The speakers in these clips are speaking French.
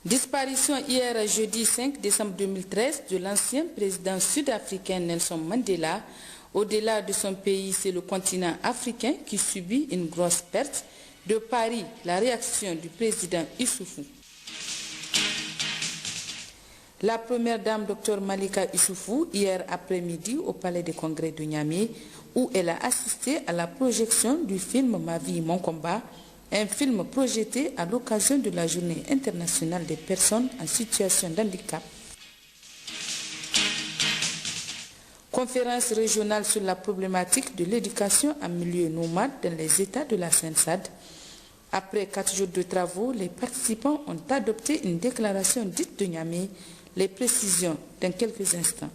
Disparition hier jeudi 5 décembre 2013 de l'ancien président sud-africain Nelson Mandela. Au-delà de son pays, c'est le continent africain qui subit une grosse perte. De Paris, la réaction du président Issoufou. La première dame, Dr Malika Issoufou, hier après-midi au Palais des Congrès de Niamey, où elle a assisté à la projection du film Ma vie, mon combat, un film projeté à l'occasion de la Journée internationale des personnes en situation d'handicap. Conférence régionale sur la problématique de l'éducation en milieu nomade dans les États de la Seine-Sade. Après 4 jours de travaux, les participants ont adopté une déclaration dite de Niamey. Les précisions dans quelques instants.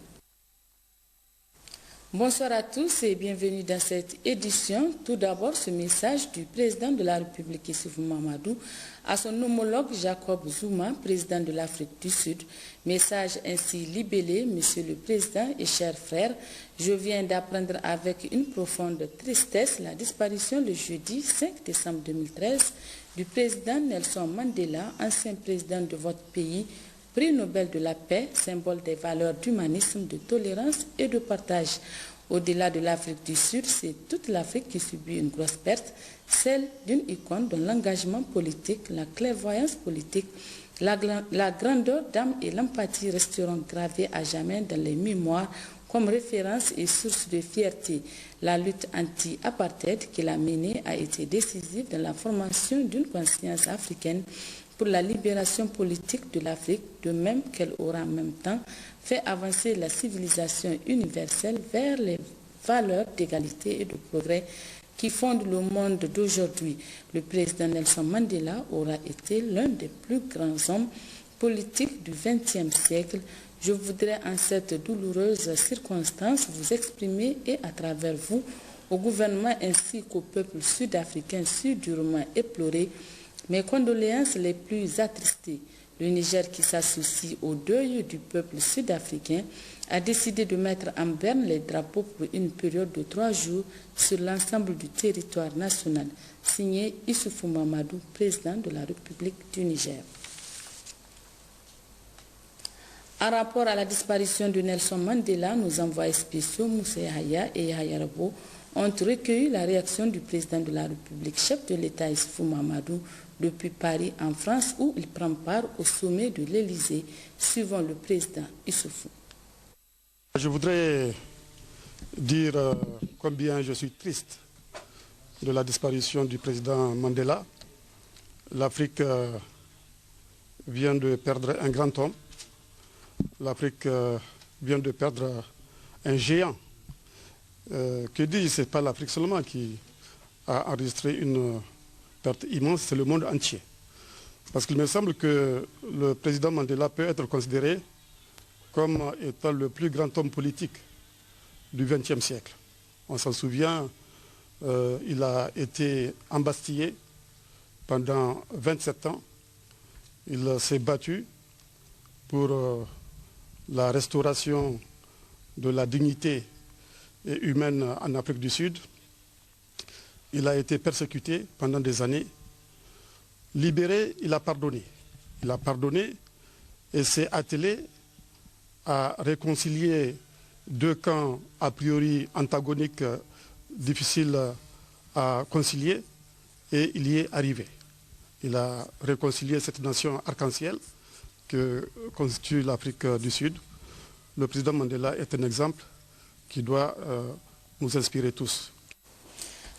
Bonsoir à tous et bienvenue dans cette édition. Tout d'abord, ce message du président de la République Issoufou Mahamadou à son homologue Jacob Zuma, président de l'Afrique du Sud. Message ainsi libellé, Monsieur le Président et chers frères, je viens d'apprendre avec une profonde tristesse la disparition le jeudi 5 décembre 2013 du président Nelson Mandela, ancien président de votre pays, Prix Nobel de la paix, symbole des valeurs d'humanisme, de tolérance et de partage. Au-delà de l'Afrique du Sud, c'est toute l'Afrique qui subit une grosse perte, celle d'une icône dont l'engagement politique, la clairvoyance politique, la grandeur d'âme et l'empathie resteront gravés à jamais dans les mémoires comme référence et source de fierté. La lutte anti-apartheid qu'il a menée a été décisive dans la formation d'une conscience africaine pour la libération politique de l'Afrique, de même qu'elle aura en même temps fait avancer la civilisation universelle vers les valeurs d'égalité et de progrès qui fondent le monde d'aujourd'hui. Le président Nelson Mandela aura été l'un des plus grands hommes politiques du XXe siècle. Je voudrais en cette douloureuse circonstance vous exprimer et à travers vous, au gouvernement ainsi qu'au peuple sud-africain si durement éploré, mes condoléances les plus attristées. Le Niger, qui s'associe au deuil du peuple sud-africain, a décidé de mettre en berne les drapeaux pour une période de 3 jours sur l'ensemble du territoire national. Signé Issoufou Mahamadou, président de la République du Niger. En rapport à la disparition de Nelson Mandela, nos envoyés spéciaux Moussa Yahya et Yahya Rabo ont recueilli la réaction du président de la République, chef de l'État Issoufou Mahamadou, depuis Paris en France, où il prend part au sommet de l'Élysée, suivant le président Issoufou. Je voudrais dire combien je suis triste de la disparition du président Mandela. L'Afrique vient de perdre un grand homme. L'Afrique vient de perdre un géant. Que dit, ce n'est pas l'Afrique seulement qui a enregistré une perte immense, c'est le monde entier. Parce qu'il me semble que le président Mandela peut être considéré comme étant le plus grand homme politique du XXe siècle. On s'en souvient, il a été embastillé pendant 27 ans. Il s'est battu pour la restauration de la dignité humaine en Afrique du Sud. Il a été persécuté pendant des années. Libéré, il a pardonné. Il a pardonné et s'est attelé à réconcilier deux camps a priori antagoniques, difficiles à concilier, et il y est arrivé. Il a réconcilié cette nation arc-en-ciel que constitue l'Afrique du Sud. Le président Mandela est un exemple qui doit nous inspirer tous.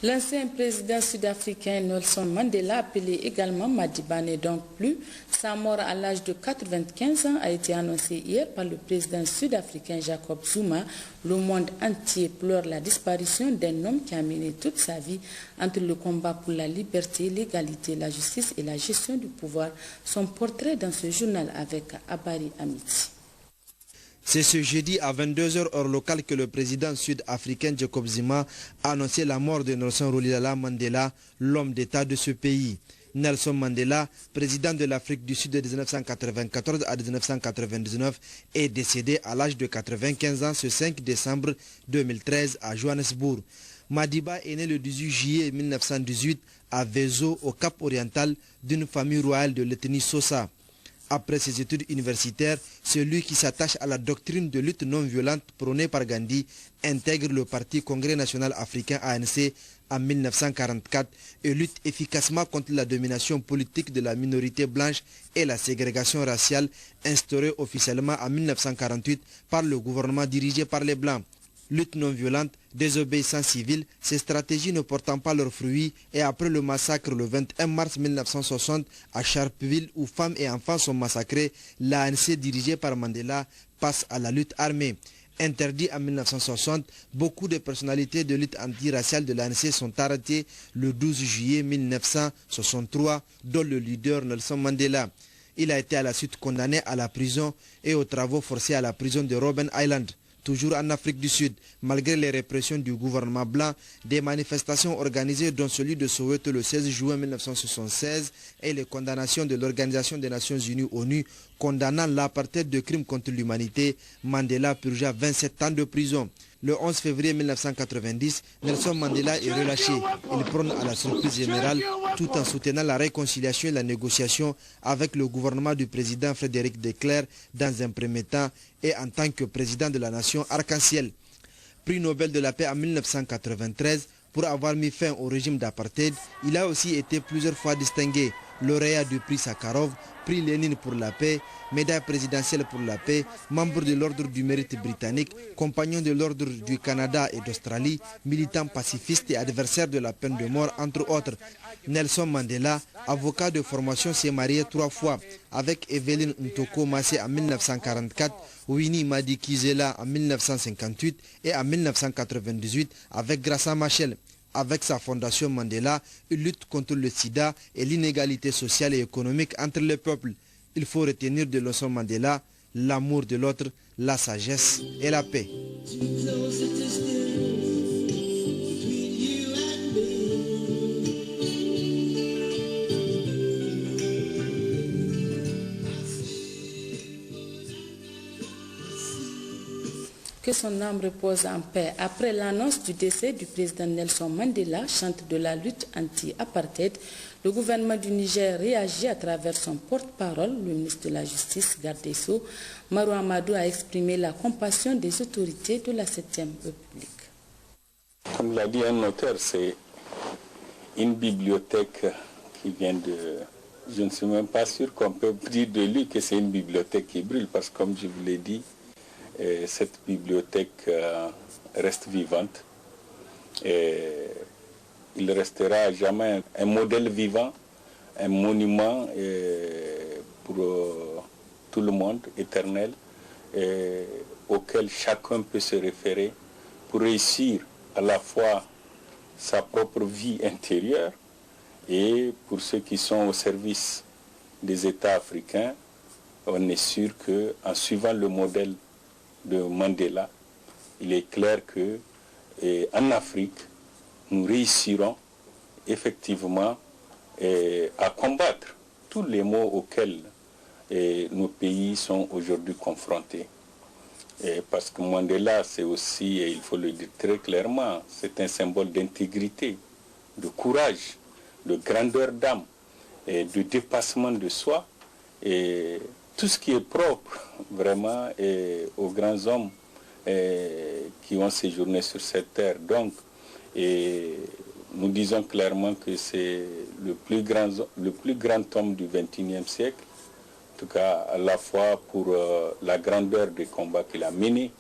L'ancien président sud-africain Nelson Mandela, appelé également Madiba, n'est donc plus. Sa mort à l'âge de 95 ans a été annoncée hier par le président sud-africain Jacob Zuma. Le monde entier pleure la disparition d'un homme qui a mené toute sa vie entre le combat pour la liberté, l'égalité, la justice et la gestion du pouvoir. Son portrait dans ce journal avec Abari Amiti. C'est ce jeudi à 22h heure locale que le président sud-africain Jacob Zuma a annoncé la mort de Nelson Rolihlahla Mandela, l'homme d'État de ce pays. Nelson Mandela, président de l'Afrique du Sud de 1994 à 1999, est décédé à l'âge de 95 ans ce 5 décembre 2013 à Johannesburg. Madiba est né le 18 juillet 1918 à Vezo, au Cap Oriental, d'une famille royale de l'ethnie Xhosa. Après ses études universitaires, celui qui s'attache à la doctrine de lutte non violente prônée par Gandhi intègre le Parti Congrès National Africain ANC en 1944 et lutte efficacement contre la domination politique de la minorité blanche et la ségrégation raciale instaurée officiellement en 1948 par le gouvernement dirigé par les Blancs. Lutte non violente, désobéissance civile, ces stratégies ne portant pas leurs fruits et après le massacre le 21 mars 1960 à Sharpeville où femmes et enfants sont massacrés, l'ANC dirigée par Mandela passe à la lutte armée. Interdit en 1960, beaucoup de personnalités de lutte anti-raciale de l'ANC sont arrêtées le 12 juillet 1963, dont le leader Nelson Mandela. Il a été à la suite condamné à la prison et aux travaux forcés à la prison de Robben Island. Toujours en Afrique du Sud, malgré les répressions du gouvernement blanc, des manifestations organisées dont celui de Soweto le 16 juin 1976 et les condamnations de l'Organisation des Nations Unies ONU condamnant l'apartheid de crimes contre l'humanité, Mandela purgea 27 ans de prison. Le 11 février 1990, Nelson Mandela est relâché. Il prône à la surprise générale tout en soutenant la réconciliation et la négociation avec le gouvernement du président Frédéric de Klerk dans un premier temps et en tant que président de la nation Arc-en-Ciel. Prix Nobel de la paix en 1993 pour avoir mis fin au régime d'apartheid, il a aussi été plusieurs fois distingué. Lauréat du prix Sakharov, prix Lénine pour la paix, médaille présidentielle pour la paix, membre de l'ordre du mérite britannique, compagnon de l'ordre du Canada et d'Australie, militant pacifiste et adversaire de la peine de mort, entre autres. Nelson Mandela, avocat de formation, s'est marié 3 fois, avec Evelyn Ntoko Massé en 1944, Winnie Madikizela en 1958 et en 1998 avec Graça Machel. Avec sa fondation Mandela, il lutte contre le sida et l'inégalité sociale et économique entre les peuples. Il faut retenir de Nelson Mandela l'amour de l'autre, la sagesse et la paix. Que son âme repose en paix. Après l'annonce du décès du président Nelson Mandela, chantre de la lutte anti-apartheid, le gouvernement du Niger réagit à travers son porte-parole, le ministre de la Justice, garde des Sceaux. Marou Amadou a exprimé la compassion des autorités de la 7e République. Comme l'a dit un notaire, c'est une bibliothèque qui vient de... Je ne suis même pas sûr qu'on peut dire de lui que c'est une bibliothèque qui brûle, parce que comme je vous l'ai dit, cette bibliothèque reste vivante et il restera à jamais un modèle vivant, un monument pour tout le monde, éternel, auquel chacun peut se référer pour réussir à la fois sa propre vie intérieure et pour ceux qui sont au service des États africains. On est sûr qu'en suivant le modèle de Mandela, il est clair que en Afrique, nous réussirons effectivement à combattre tous les maux auxquels nos pays sont aujourd'hui confrontés. Parce que Mandela, c'est aussi, et il faut le dire très clairement, c'est un symbole d'intégrité, de courage, de grandeur d'âme, et de dépassement de soi, et tout ce qui est propre vraiment aux grands hommes qui ont séjourné sur cette terre. Donc, nous disons clairement que c'est le plus grand homme du XXIe siècle, en tout cas à la fois pour la grandeur des combats qu'il a menés,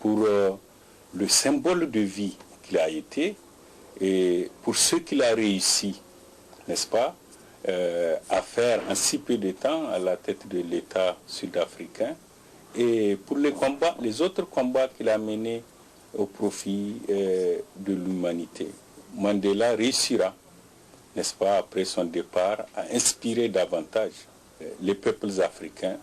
pour le symbole de vie qu'il a été, et pour ce qu'il a réussi, n'est-ce pas, à faire en si peu de temps à la tête de l'État sud-africain, et pour les autres combats qu'il a menés au profit de l'humanité. Mandela réussira, n'est-ce pas, après son départ, à inspirer davantage les peuples africains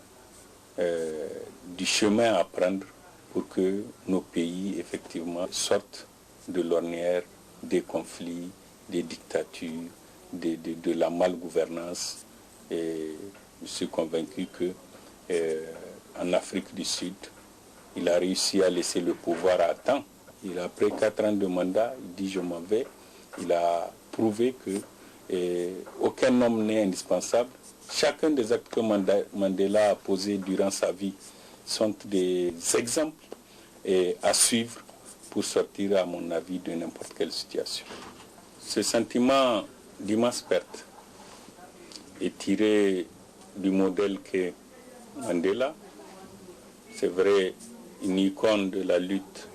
du chemin à prendre pour que nos pays, effectivement, sortent de l'ornière des conflits, des dictatures, de la malgouvernance. Et je suis convaincu que en Afrique du Sud, il a réussi à laisser le pouvoir à temps. Après 4 ans de mandat, il dit je m'en vais. Il a prouvé que aucun homme n'est indispensable chacun des actes que Mandela a posés durant sa vie sont des exemples à suivre pour sortir, à mon avis, de n'importe quelle situation. Ce sentiment d'immense perte est tiré du modèle qu'est Mandela. C'est vrai, une icône de la lutte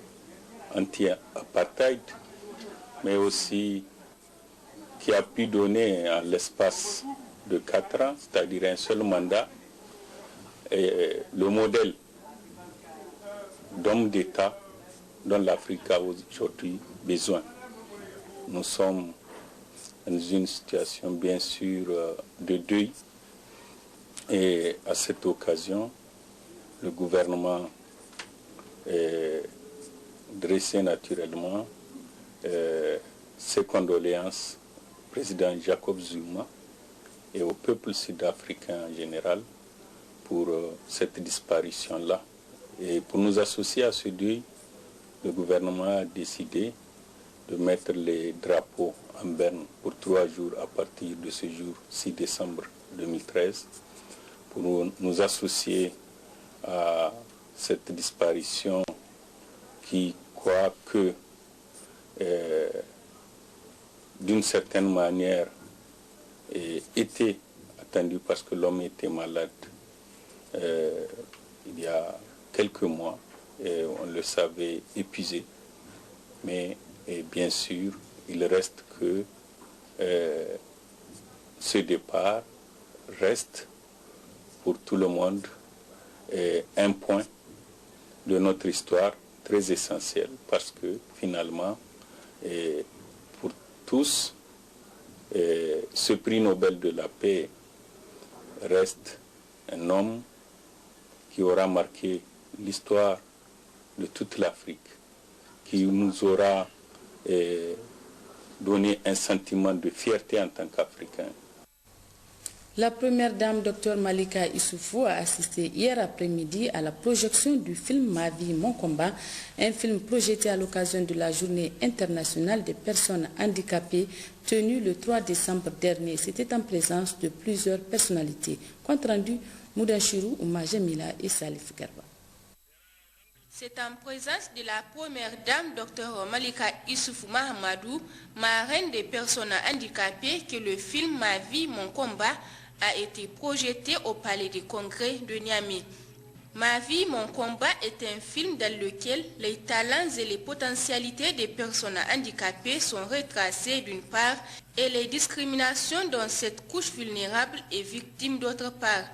anti-apartheid, mais aussi qui a pu donner en l'espace de 4 ans, c'est-à-dire un seul mandat, le modèle d'homme d'État dont l'Afrique a aujourd'hui besoin. Nous sommes dans une situation bien sûr de deuil et à cette occasion, le gouvernement dressait naturellement ses condoléances au président Jacob Zuma et au peuple sud-africain en général pour cette disparition-là. Et pour nous associer à ce deuil, le gouvernement a décidé de mettre les drapeaux en berne pour 3 jours à partir de ce jour 6 décembre 2013 pour nous associer à cette disparition qui, quoique d'une certaine manière était attendue parce que l'homme était malade il y a quelques mois, et on le savait épuisé, mais bien sûr, il reste que ce départ reste pour tout le monde un point de notre histoire très essentiel parce que finalement, pour tous, ce prix Nobel de la paix reste un homme qui aura marqué l'histoire de toute l'Afrique, qui nous aura donné un sentiment de fierté en tant qu'Africains. La première dame, Dr Malika Issoufou, a assisté hier après-midi à la projection du film Ma vie, mon combat, un film projeté à l'occasion de la Journée internationale des personnes handicapées tenue le 3 décembre dernier. C'était en présence de plusieurs personnalités. Compte rendu, Moudanchirou, Ouma Jamila et Salif Garba. C'est en présence de la première dame, Dr Malika Issoufou Mahamadou, marraine des personnes handicapées, que le film Ma vie, mon combat a été projeté au Palais des Congrès de Niamey. Ma vie, mon combat est un film dans lequel les talents et les potentialités des personnes handicapées sont retracés d'une part et les discriminations dont cette couche vulnérable est victime d'autre part.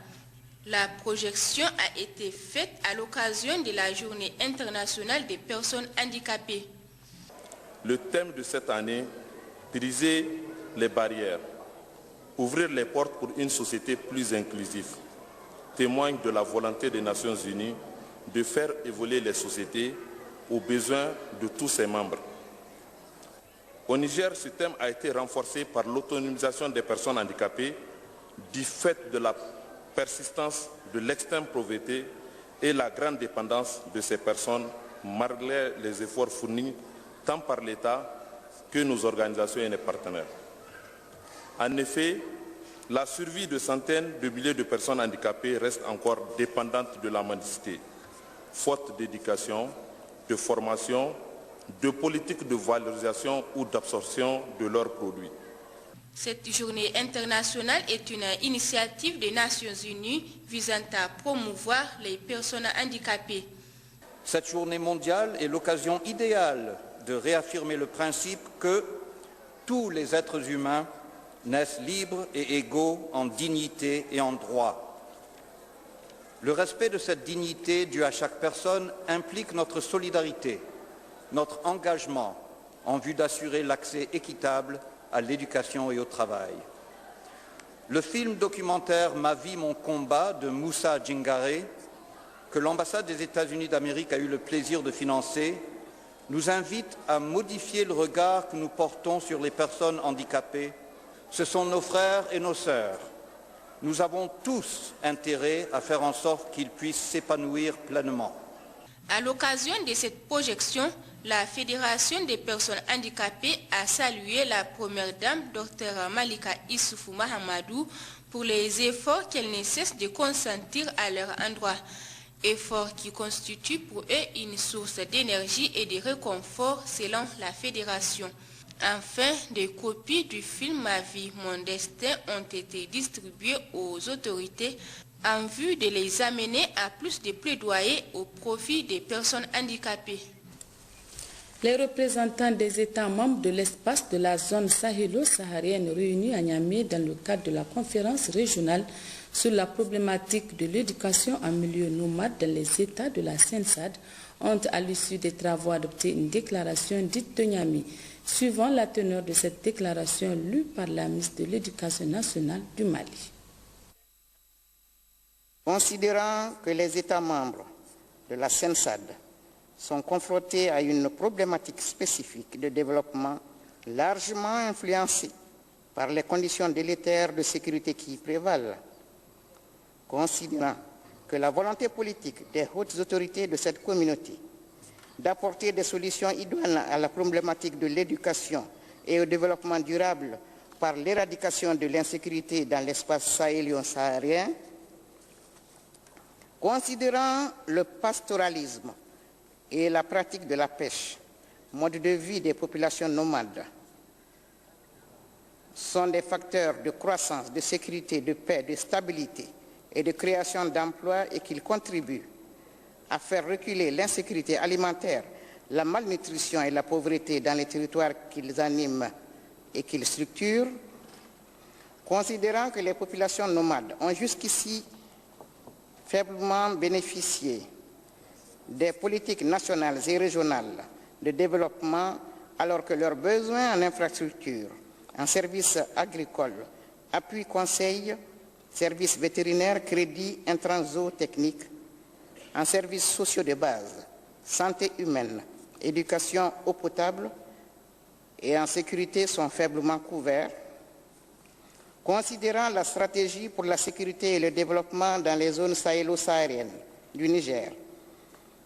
La projection a été faite à l'occasion de la Journée internationale des personnes handicapées. Le thème de cette année, briser les barrières, ouvrir les portes pour une société plus inclusive, témoigne de la volonté des Nations Unies de faire évoluer les sociétés aux besoins de tous ses membres. Au Niger, ce thème a été renforcé par l'autonomisation des personnes handicapées du fait de la persistance de l'extrême pauvreté et la grande dépendance de ces personnes malgré les efforts fournis tant par l'État que nos organisations et nos partenaires. En effet, la survie de centaines de milliers de personnes handicapées reste encore dépendante de la mendicité, faute d'éducation, de formation, de politique de valorisation ou d'absorption de leurs produits. Cette journée internationale est une initiative des Nations Unies visant à promouvoir les personnes handicapées. Cette journée mondiale est l'occasion idéale de réaffirmer le principe que tous les êtres humains naissent libres et égaux en dignité et en droit. Le respect de cette dignité due à chaque personne implique notre solidarité, notre engagement en vue d'assurer l'accès équitable à l'éducation et au travail. Le film documentaire Ma vie, mon combat de Moussa Djingare, que l'ambassade des États-Unis d'Amérique a eu le plaisir de financer, nous invite à modifier le regard que nous portons sur les personnes handicapées. Ce sont nos frères et nos sœurs. Nous avons tous intérêt à faire en sorte qu'ils puissent s'épanouir pleinement. À l'occasion de cette projection, la Fédération des personnes handicapées a salué la première dame, Dr Malika Issoufou Mahamadou, pour les efforts qu'elles ne cessent de consentir à leur endroit. Efforts qui constituent pour eux une source d'énergie et de réconfort selon la fédération. Enfin, des copies du film Ma vie, mon destin ont été distribuées aux autorités en vue de les amener à plus de plaidoyer au profit des personnes handicapées. Les représentants des États membres de l'espace de la zone sahélo-saharienne réunis à Niamey dans le cadre de la conférence régionale sur la problématique de l'éducation en milieu nomade dans les États de la CENSAD ont, à l'issue des travaux, adopté une déclaration dite de Niamey, suivant la teneur de cette déclaration lue par la ministre de l'Éducation nationale du Mali. Considérant que les États membres de la CENSAD sont confrontés à une problématique spécifique de développement largement influencée par les conditions délétères de sécurité qui y prévalent, considérant que la volonté politique des hautes autorités de cette communauté d'apporter des solutions idoines à la problématique de l'éducation et au développement durable par l'éradication de l'insécurité dans l'espace sahélo-saharien, considérant le pastoralisme et la pratique de la pêche, mode de vie des populations nomades, sont des facteurs de croissance, de sécurité, de paix, de stabilité et de création d'emplois et qu'ils contribuent à faire reculer l'insécurité alimentaire, la malnutrition et la pauvreté dans les territoires qu'ils animent et qu'ils structurent, considérant que les populations nomades ont jusqu'ici faiblement bénéficié des politiques nationales et régionales de développement alors que leurs besoins en infrastructures, en services agricoles, appui conseil, services vétérinaires, crédits, intrants zootechniques, en services sociaux de base, santé humaine, éducation eau potable et en sécurité sont faiblement couverts, considérant la stratégie pour la sécurité et le développement dans les zones sahélo-sahariennes du Niger,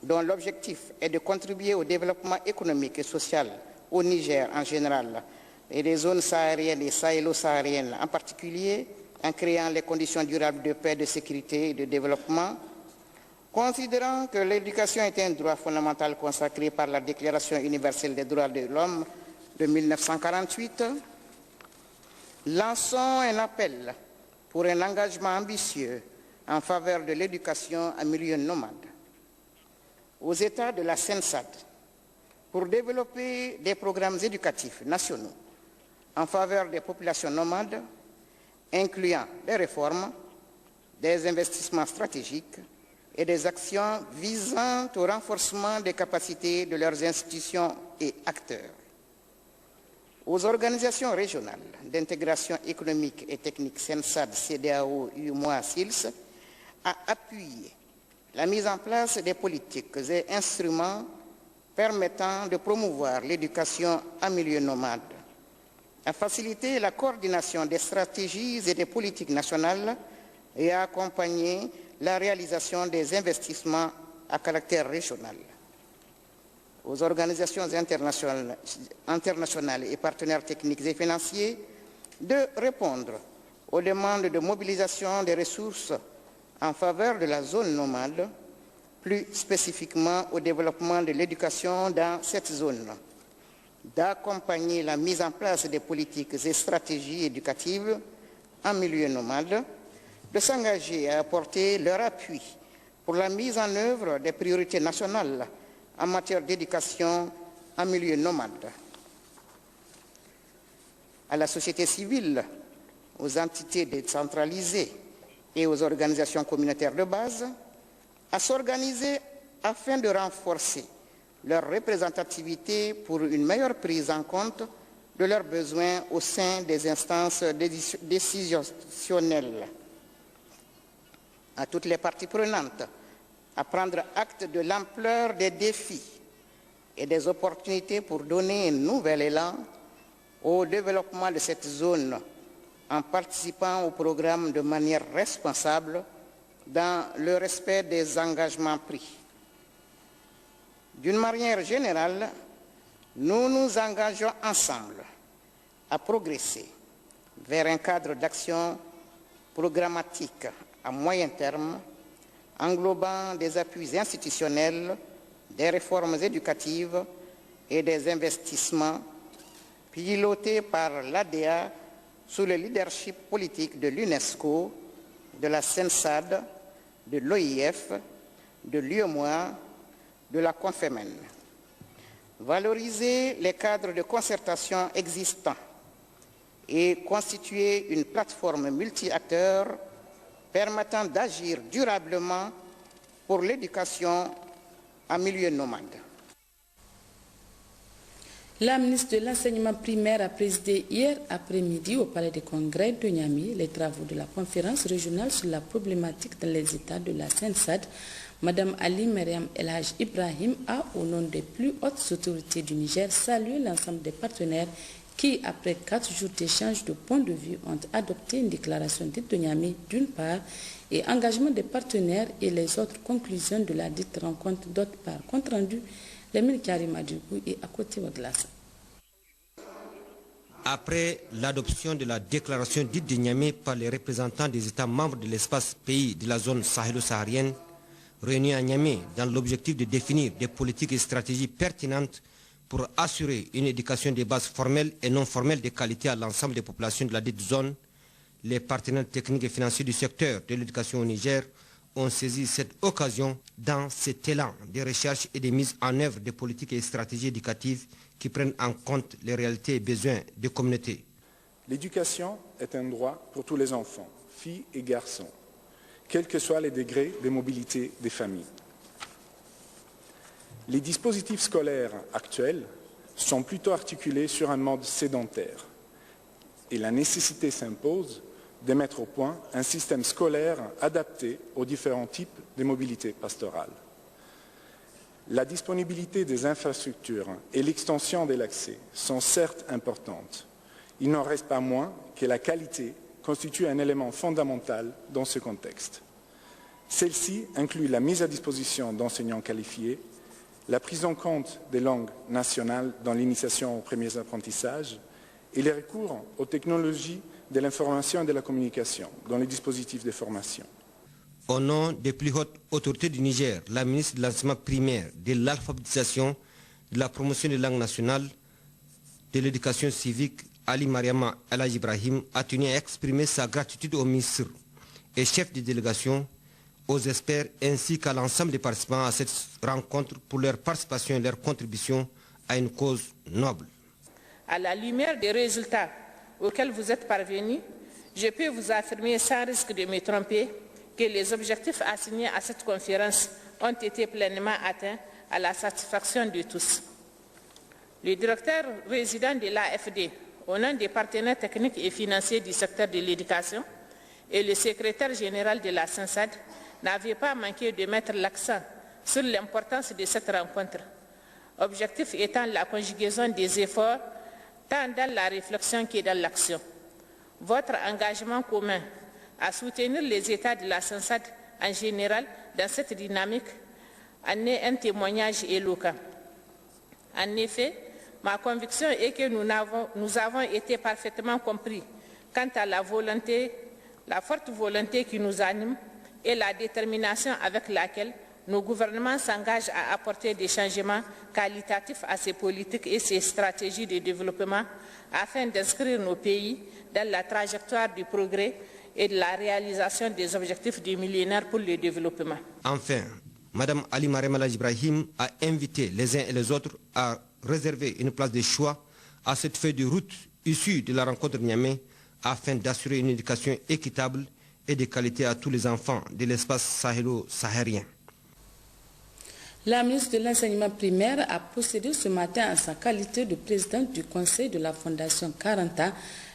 dont l'objectif est de contribuer au développement économique et social au Niger en général et des zones sahariennes et sahélo-sahariennes en particulier, en créant les conditions durables de paix, de sécurité et de développement, considérant que l'éducation est un droit fondamental consacré par la Déclaration universelle des droits de l'homme de 1948, lançons un appel pour un engagement ambitieux en faveur de l'éducation en milieu nomade aux États de la CENSAD pour développer des programmes éducatifs nationaux en faveur des populations nomades, incluant des réformes, des investissements stratégiques et des actions visant au renforcement des capacités de leurs institutions et acteurs. Aux organisations régionales d'intégration économique et technique CENSAD, CEDEAO, UEMOA, SILS, à appuyer la mise en place des politiques et instruments permettant de promouvoir l'éducation en milieu nomade, à faciliter la coordination des stratégies et des politiques nationales et à accompagner la réalisation des investissements à caractère régional. Aux organisations internationales et partenaires techniques et financiers de répondre aux demandes de mobilisation des ressources en faveur de la zone nomade, plus spécifiquement au développement de l'éducation dans cette zone, d'accompagner la mise en place des politiques et stratégies éducatives en milieu nomade, de s'engager à apporter leur appui pour la mise en œuvre des priorités nationales en matière d'éducation en milieu nomade. À la société civile, aux entités décentralisées et aux organisations communautaires de base, à s'organiser afin de renforcer leur représentativité pour une meilleure prise en compte de leurs besoins au sein des instances décisionnelles. À toutes les parties prenantes, à prendre acte de l'ampleur des défis et des opportunités pour donner un nouvel élan au développement de cette zone en participant au programme de manière responsable dans le respect des engagements pris. D'une manière générale, nous nous engageons ensemble à progresser vers un cadre d'action programmatique à moyen terme, englobant des appuis institutionnels, des réformes éducatives et des investissements pilotés par l'ADA sous le leadership politique de l'UNESCO, de la SENSAD, de l'OIF, de l'UEMOA, de la CONFEMEN. Valoriser les cadres de concertation existants et constituer une plateforme multi-acteurs permettant d'agir durablement pour l'éducation en milieu nomade. La ministre de l'Enseignement primaire a présidé hier après-midi au Palais des Congrès de Niamey les travaux de la conférence régionale sur la problématique dans les États de la SENSAD. Madame Ali Mariam El Hadj Ibrahim a, au nom des plus hautes autorités du Niger, salué l'ensemble des partenaires qui, après 4 jours d'échange de points de vue, ont adopté une déclaration dite de Niamey d'une part et engagement des partenaires et les autres conclusions de la dite rencontre d'autre part. Compte rendu, Lamine Karima Djougou et à côté de Ouadlassa. Après l'adoption de la déclaration dite de Niamey par les représentants des États membres de l'espace pays de la zone sahélo-saharienne, réunis à Niamey dans l'objectif de définir des politiques et stratégies pertinentes pour assurer une éducation de base formelle et non formelle de qualité à l'ensemble des populations de la dite zone, les partenaires techniques et financiers du secteur de l'éducation au Niger ont saisi cette occasion dans cet élan de recherche et de mise en œuvre de politiques et stratégies éducatives qui prennent en compte les réalités et besoins des communautés. L'éducation est un droit pour tous les enfants, filles et garçons, quels que soient les degrés de mobilité des familles. Les dispositifs scolaires actuels sont plutôt articulés sur un mode sédentaire et la nécessité s'impose de mettre au point un système scolaire adapté aux différents types de mobilité pastorale. La disponibilité des infrastructures et l'extension de l'accès sont certes importantes. Il n'en reste pas moins que la qualité constitue un élément fondamental dans ce contexte. Celle-ci inclut la mise à disposition d'enseignants qualifiés, la prise en compte des langues nationales dans l'initiation aux premiers apprentissages et les recours aux technologies de l'information et de la communication dans les dispositifs de formation. Au nom des plus hautes autorités du Niger, la ministre de l'Enseignement primaire, de l'alphabétisation, de la promotion des langues nationales, de l'éducation civique, Ali Mariama El Hadj Ibrahim, a tenu à exprimer sa gratitude aux ministres et chefs de délégation, aux experts ainsi qu'à l'ensemble des participants à cette rencontre pour leur participation et leur contribution à une cause noble. À la lumière des résultats auxquels vous êtes parvenus, je peux vous affirmer sans risque de me tromper que les objectifs assignés à cette conférence ont été pleinement atteints à la satisfaction de tous. Le directeur résident de l'AFD, au nom des partenaires techniques et financiers du secteur de l'éducation, et le secrétaire général de la SENSAD n'avaient pas manqué de mettre l'accent sur l'importance de cette rencontre, objectif étant la conjugaison des efforts tant dans la réflexion que dans l'action. Votre engagement commun à soutenir les États de la SENSAD en général dans cette dynamique en est un témoignage éloquent. En effet, ma conviction est que nous avons été parfaitement compris quant à la forte volonté qui nous anime et la détermination avec laquelle nos gouvernements s'engagent à apporter des changements qualitatifs à ces politiques et ces stratégies de développement afin d'inscrire nos pays dans la trajectoire du progrès et de la réalisation des objectifs du millénaire pour le développement. Enfin, Mme Ali Mariam El Hadj Ibrahim a invité les uns et les autres à réserver une place de choix à cette feuille de route issue de la rencontre de Niamey afin d'assurer une éducation équitable et de qualité à tous les enfants de l'espace sahélo-sahérien. La ministre de l'Enseignement primaire a procédé ce matin en sa qualité de présidente du conseil de la Fondation 40 ans,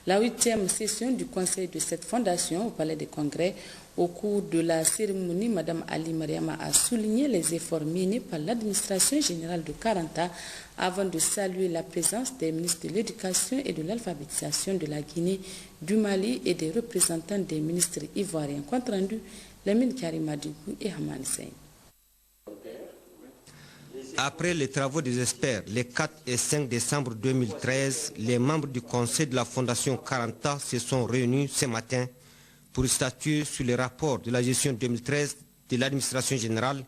la 8e session du conseil de cette fondation au Palais des Congrès. Au cours de la cérémonie, Mme Ali Mariama a souligné les efforts menés par l'administration générale de 40 ans avant de saluer la présence des ministres de l'Éducation et de l'Alphabétisation de la Guinée, du Mali et des représentants des ministres ivoiriens. Compte rendu, Lamine Karima Djougou et Haman Seyne. Après les travaux des experts, les 4 et 5 décembre 2013, les membres du conseil de la Fondation 40 ans se sont réunis ce matin pour statuer sur les rapports de la gestion 2013 de l'administration générale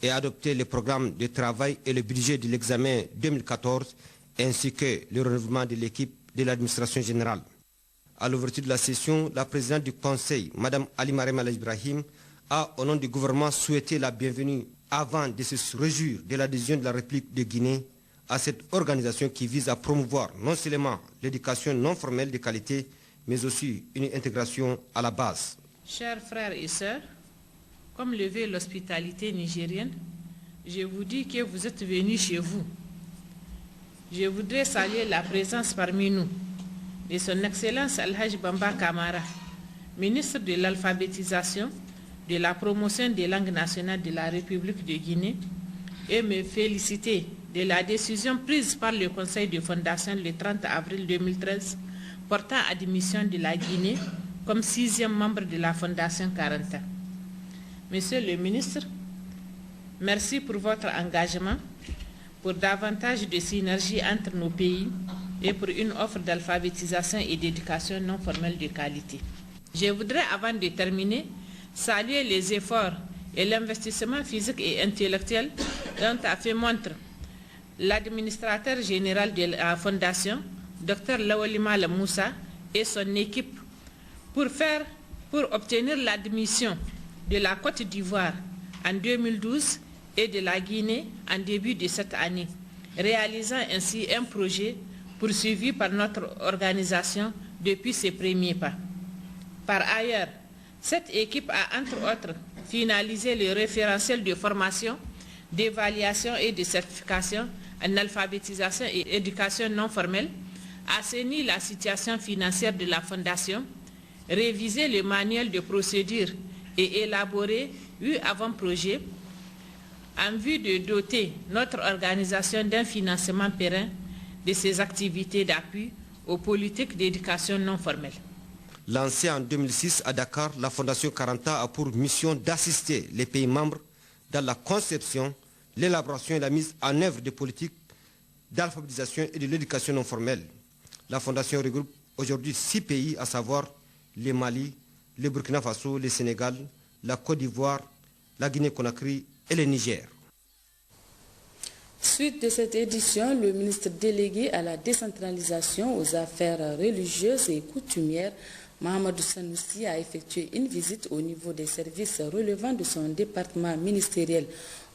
et adopter le programme de travail et le budget de l'examen 2014 ainsi que le renouvellement de l'équipe de l'administration générale. À l'ouverture de la session, la présidente du Conseil, Mme Ali Marème Al Ibrahim, a, au nom du gouvernement, souhaité la bienvenue avant de se réjouir de l'adhésion de la République de Guinée à cette organisation qui vise à promouvoir non seulement l'éducation non formelle de qualité, mais aussi une intégration à la base. Chers frères et sœurs, comme le veut l'hospitalité nigérienne, je vous dis que vous êtes venus chez vous. Je voudrais saluer la présence parmi nous de son Excellence Al-Haj Bamba Kamara, ministre de l'alphabétisation, de la promotion des langues nationales de la République de Guinée, et me féliciter de la décision prise par le Conseil de fondation le 30 avril 2013 portant admission de la Guinée comme 6e membre de la Fondation 40 ans. Monsieur le ministre, merci pour votre engagement, pour davantage de synergie entre nos pays et pour une offre d'alphabétisation et d'éducation non formelle de qualité. Je voudrais, avant de terminer, saluer les efforts et l'investissement physique et intellectuel dont a fait montre l'administrateur général de la Fondation, Dr Lawali Malam Moussa, et son équipe pour obtenir l'admission de la Côte d'Ivoire en 2012 et de la Guinée en début de cette année, réalisant ainsi un projet poursuivi par notre organisation depuis ses premiers pas. Par ailleurs, cette équipe a entre autres finalisé le référentiel de formation, d'évaluation et de certification en alphabétisation et éducation non formelle, assaini la situation financière de la Fondation, révisé le manuel de procédure et élaboré 8 avant-projets en vue de doter notre organisation d'un financement pérenne de ses activités d'appui aux politiques d'éducation non formelle. Lancée en 2006 à Dakar, la Fondation 40 ans a pour mission d'assister les pays membres dans la conception, l'élaboration et la mise en œuvre des politiques d'alphabétisation et de l'éducation non formelle. La Fondation regroupe aujourd'hui 6 pays, à savoir le Mali, le Burkina Faso, le Sénégal, la Côte d'Ivoire, la Guinée-Conakry et le Niger. Suite de cette édition, le ministre délégué à la décentralisation, aux affaires religieuses et coutumières, Mahamadou Sanoussi, a effectué une visite au niveau des services relevant de son département ministériel.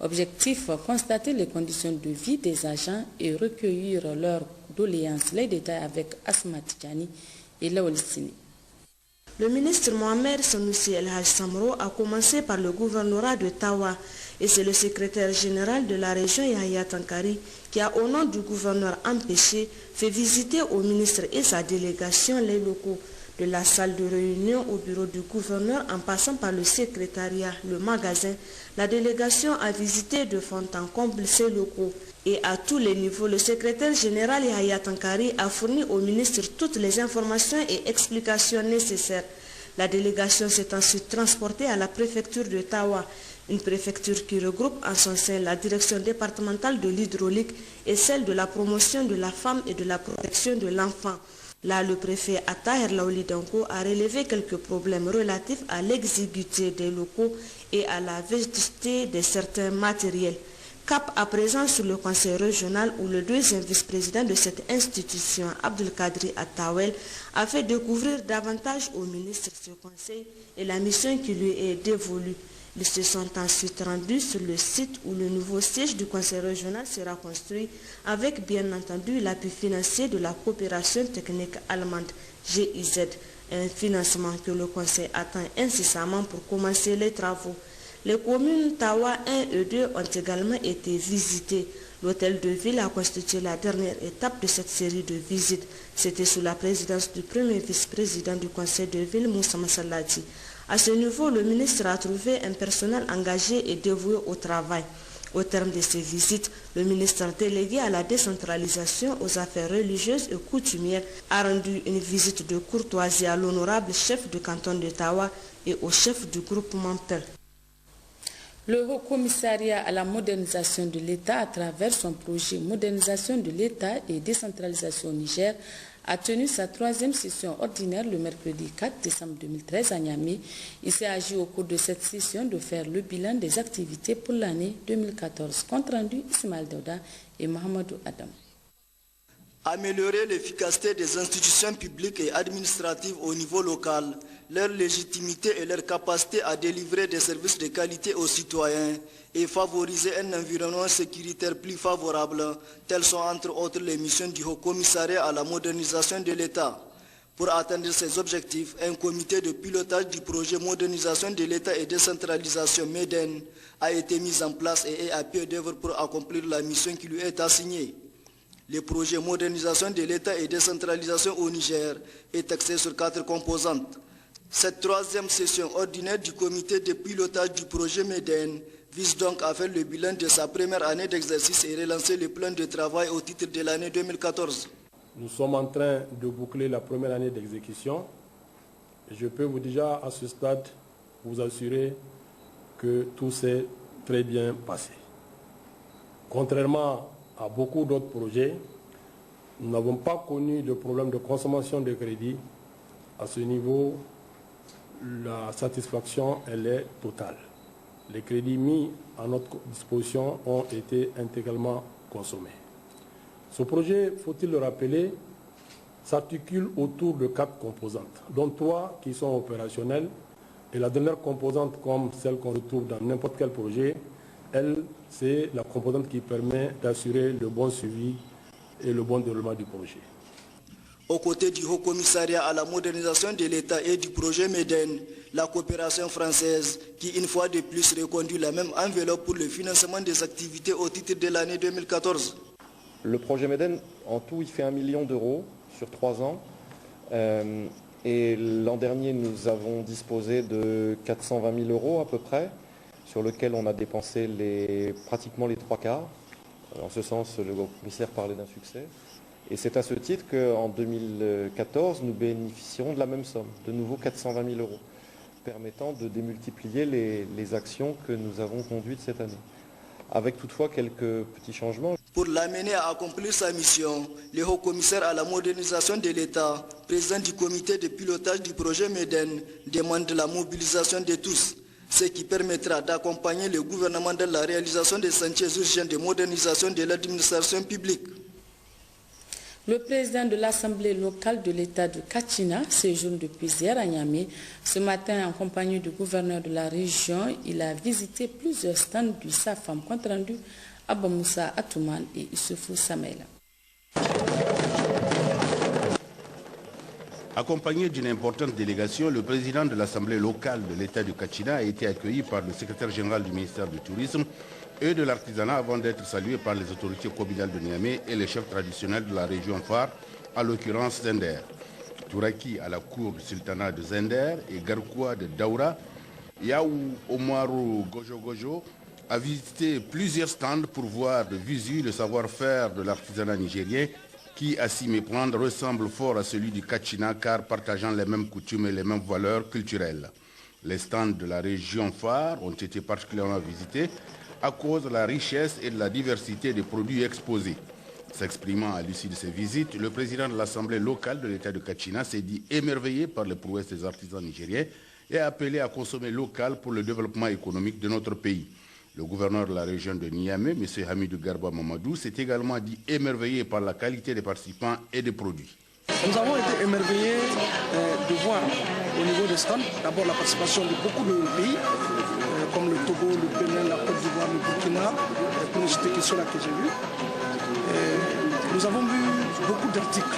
Objectif, constater les conditions de vie des agents et recueillir leurs doléances. Les détails avec Asma Tidjani et Laoul Sini. Le ministre Mohamed Sanoussi El Haj Samro a commencé par le gouvernorat de Tawa et c'est le secrétaire général de la région Yahya Tankari qui a, au nom du gouverneur empêché, fait visiter au ministre et sa délégation les locaux. De la salle de réunion au bureau du gouverneur en passant par le secrétariat, le magasin, la délégation a visité de fond en comble ces locaux. Et à tous les niveaux, le secrétaire général Yahya Tankari a fourni au ministre toutes les informations et explications nécessaires. La délégation s'est ensuite transportée à la préfecture de Tawa, une préfecture qui regroupe en son sein la direction départementale de l'hydraulique et celle de la promotion de la femme et de la protection de l'enfant. Là, le préfet Attaher Laouli Danko a relevé quelques problèmes relatifs à l'exiguïté des locaux et à la vétusté de certains matériels. Cap à présent sur le conseil régional où le deuxième vice-président de cette institution, Abdelkadri Attawel, a fait découvrir davantage au ministre ce conseil et la mission qui lui est dévolue. Ils se sont ensuite rendus sur le site où le nouveau siège du conseil régional sera construit avec bien entendu l'appui financier de la coopération technique allemande GIZ, un financement que le conseil attend incessamment pour commencer les travaux. Les communes Tawa 1 et 2 ont également été visitées. L'hôtel de ville a constitué la dernière étape de cette série de visites. C'était sous la présidence du premier vice-président du conseil de ville, Moussa Massalati. À ce niveau, le ministre a trouvé un personnel engagé et dévoué au travail. Au terme de ces visites, le ministère délégué à la décentralisation, aux affaires religieuses et coutumières a rendu une visite de courtoisie à l'honorable chef du canton de Tawa et au chef du groupement PEL. Le Haut Commissariat à la modernisation de l'État, à travers son projet Modernisation de l'État et décentralisation au Niger, a tenu sa 3e session ordinaire le mercredi 4 décembre 2013 à Niamey. Il s'est agi au cours de cette session de faire le bilan des activités pour l'année 2014. Compte rendu Ismaël Dauda et Mohamedou Adam. Améliorer l'efficacité des institutions publiques et administratives au niveau local, leur légitimité et leur capacité à délivrer des services de qualité aux citoyens et favoriser un environnement sécuritaire plus favorable, telles sont entre autres les missions du Haut Commissariat à la modernisation de l'État. Pour atteindre ces objectifs, un comité de pilotage du projet modernisation de l'État et décentralisation MEDEN a été mis en place et est à pied d'œuvre pour accomplir la mission qui lui est assignée. Le projet modernisation de l'État et décentralisation au Niger est axé sur 4 composantes. Cette 3e session ordinaire du comité de pilotage du projet MEDEN vise donc à faire le bilan de sa première année d'exercice et relancer le plan de travail au titre de l'année 2014. Nous sommes en train de boucler la première année d'exécution. Je peux vous déjà à ce stade vous assurer que tout s'est très bien passé. Contrairement à beaucoup d'autres projets, nous n'avons pas connu de problème de consommation de crédit. À ce niveau, la satisfaction elle est totale. Les crédits mis à notre disposition ont été intégralement consommés. Ce projet, faut-il le rappeler, s'articule autour de 4 composantes, dont 3 qui sont opérationnelles. Et la dernière composante, comme celle qu'on retrouve dans n'importe quel projet, elle, c'est la composante qui permet d'assurer le bon suivi et le bon déroulement du projet. Aux côtés du Haut Commissariat à la modernisation de l'État et du projet MEDEN, la coopération française, qui une fois de plus reconduit la même enveloppe pour le financement des activités au titre de l'année 2014. Le projet MEDEN, en tout, il fait 1 million d'euros sur 3 ans. Et l'an dernier, nous avons disposé de 420 000 euros à peu près, sur lequel on a dépensé pratiquement les 3 quarts. En ce sens, le commissaire parlait d'un succès. Et c'est à ce titre qu'en 2014, nous bénéficierons de la même somme, de nouveau 420 000 euros, permettant de démultiplier les actions que nous avons conduites cette année. Avec toutefois quelques petits changements. Pour l'amener à accomplir sa mission, le Haut Commissaire à la modernisation de l'État, président du comité de pilotage du projet MEDEN, demande la mobilisation de tous, ce qui permettra d'accompagner le gouvernement dans la réalisation des chantiers urgents de modernisation de l'administration publique. Le président de l'Assemblée locale de l'État de Kachina séjourne depuis hier à Niamey. Ce matin, en compagnie du gouverneur de la région, il a visité plusieurs stands du SAFAM. Compte rendu Abba Moussa Atouman et Issoufou Samela. Accompagné d'une importante délégation, le président de l'Assemblée locale de l'État du Kachina a été accueilli par le secrétaire général du ministère du Tourisme et de l'Artisanat avant d'être salué par les autorités communales de Niamey et les chefs traditionnels de la région phare, à l'occurrence Zender. Touraki à la cour du sultanat de Zender et Garkoua de Daoura, Yaou Omaru Gojo a visité plusieurs stands pour voir de visu le savoir-faire de l'artisanat nigérien qui, à s'y méprendre, ressemble fort à celui du Kachina car partageant les mêmes coutumes et les mêmes valeurs culturelles. Les stands de la région phare ont été particulièrement visités à cause de la richesse et de la diversité des produits exposés. S'exprimant à l'issue de ces visites, le président de l'Assemblée locale de l'État de Kachina s'est dit émerveillé par les prouesses des artisans nigériens et a appelé à consommer local pour le développement économique de notre pays. Le gouverneur de la région de Niamey, M. Hamidou Garba Mamadou, s'est également dit émerveillé par la qualité des participants et des produits. Nous avons été émerveillés de voir au niveau des stands, d'abord la participation de beaucoup de pays, comme le Togo, le Bénin, la Côte d'Ivoire, le Burkina, pour ne citer que ceux-là que j'ai vus. Nous avons vu beaucoup d'articles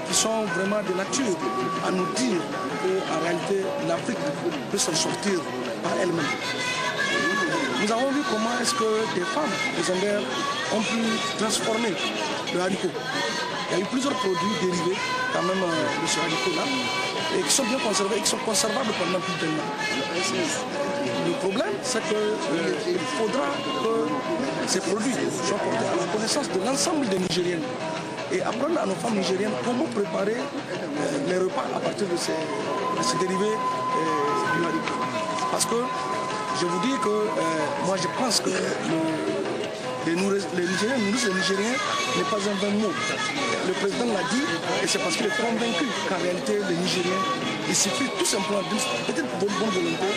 qui sont vraiment de nature à nous dire qu'en réalité l'Afrique peut s'en sortir par elle-même. Nous avons vu comment est-ce que des femmes, des Anders, ont pu transformer le haricot. Il y a eu plusieurs produits dérivés quand même de ce haricot-là et qui sont bien conservés et qui sont conservables pendant plus d'un an. Le problème, c'est qu'il faudra que ces produits soient portés à la connaissance de l'ensemble des Nigériennes et apprendre à nos femmes nigériennes comment préparer les repas à partir de ces dérivés du haricot. Parce que je vous dis que moi je pense que les Nigériens nourrissent les Nigériens n'est pas un vain mot. Le président l'a dit et c'est parce qu'il est convaincu qu'en réalité les Nigériens, il suffit tout simplement d'une petite bonne volonté,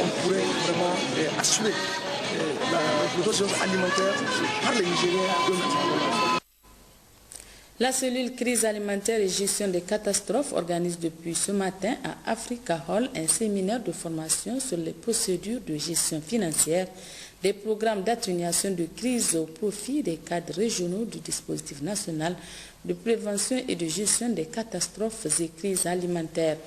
on pourrait vraiment assurer la production alimentaire par les Nigériens de notre. La cellule crise alimentaire et gestion des catastrophes organise depuis ce matin à Africa Hall un séminaire de formation sur les procédures de gestion financière des programmes d'atténuation de crise au profit des cadres régionaux du dispositif national de prévention et de gestion des catastrophes et crises alimentaires.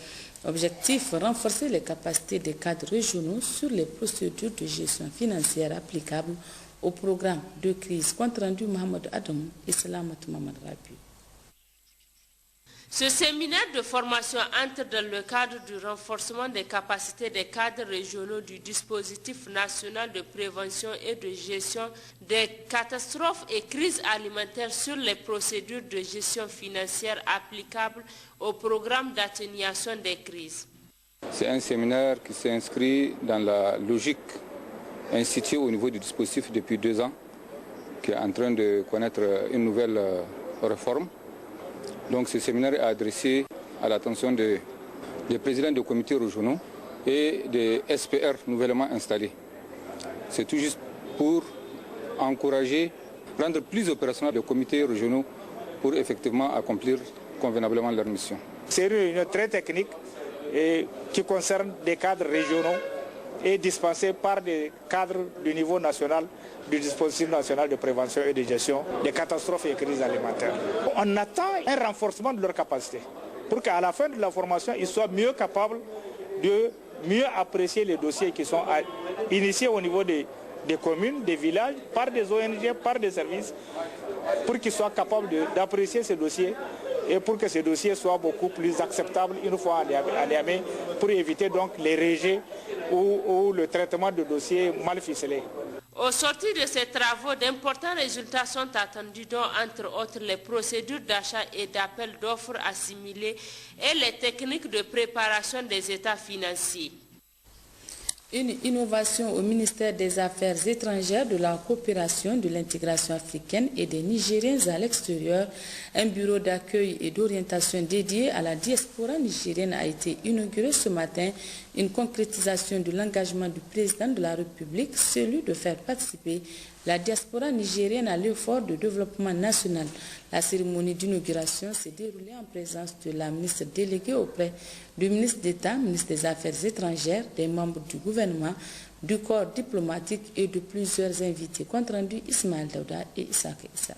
Objectif, renforcer les capacités des cadres régionaux sur les procédures de gestion financière applicables au programme de crise. Compte rendu Mohamed Adam et Salamat Mohamed Rabi. Ce séminaire de formation entre dans le cadre du renforcement des capacités des cadres régionaux du dispositif national de prévention et de gestion des catastrophes et crises alimentaires sur les procédures de gestion financière applicables au programme d'atténuation des crises. C'est un séminaire qui s'inscrit dans la logique instituée au niveau du dispositif depuis 2 ans, qui est en train de connaître une nouvelle réforme. Donc ce séminaire est adressé à l'attention des présidents de comités régionaux et des SPR nouvellement installés. C'est tout juste pour encourager, rendre plus opérationnel les comités régionaux pour effectivement accomplir convenablement leur mission. C'est une réunion très technique et qui concerne des cadres régionaux et dispensés par des cadres du niveau national du dispositif national de prévention et de gestion des catastrophes et crises alimentaires. On attend un renforcement de leurs capacités pour qu'à la fin de la formation, ils soient mieux capables de mieux apprécier les dossiers qui sont initiés au niveau des communes, des villages, par des ONG, par des services, pour qu'ils soient capables d'apprécier ces dossiers et pour que ces dossiers soient beaucoup plus acceptables une fois à Niamey, pour éviter donc les rejets ou le traitement de dossiers mal ficelés. Au sortir de ces travaux, d'importants résultats sont attendus, dont entre autres les procédures d'achat et d'appel d'offres assimilées et les techniques de préparation des états financiers. Une innovation au ministère des Affaires étrangères, de la coopération, de l'intégration africaine et des Nigériens à l'extérieur. Un bureau d'accueil et d'orientation dédié à la diaspora nigérienne a été inauguré ce matin. Une concrétisation de l'engagement du président de la République, celui de faire participer la diaspora nigérienne à l'effort de développement national. La cérémonie d'inauguration s'est déroulée en présence de la ministre déléguée auprès du ministre d'État, ministre des Affaires étrangères, des membres du gouvernement, du corps diplomatique et de plusieurs invités. Compte rendu Ismaël Daouda et Issa Issa.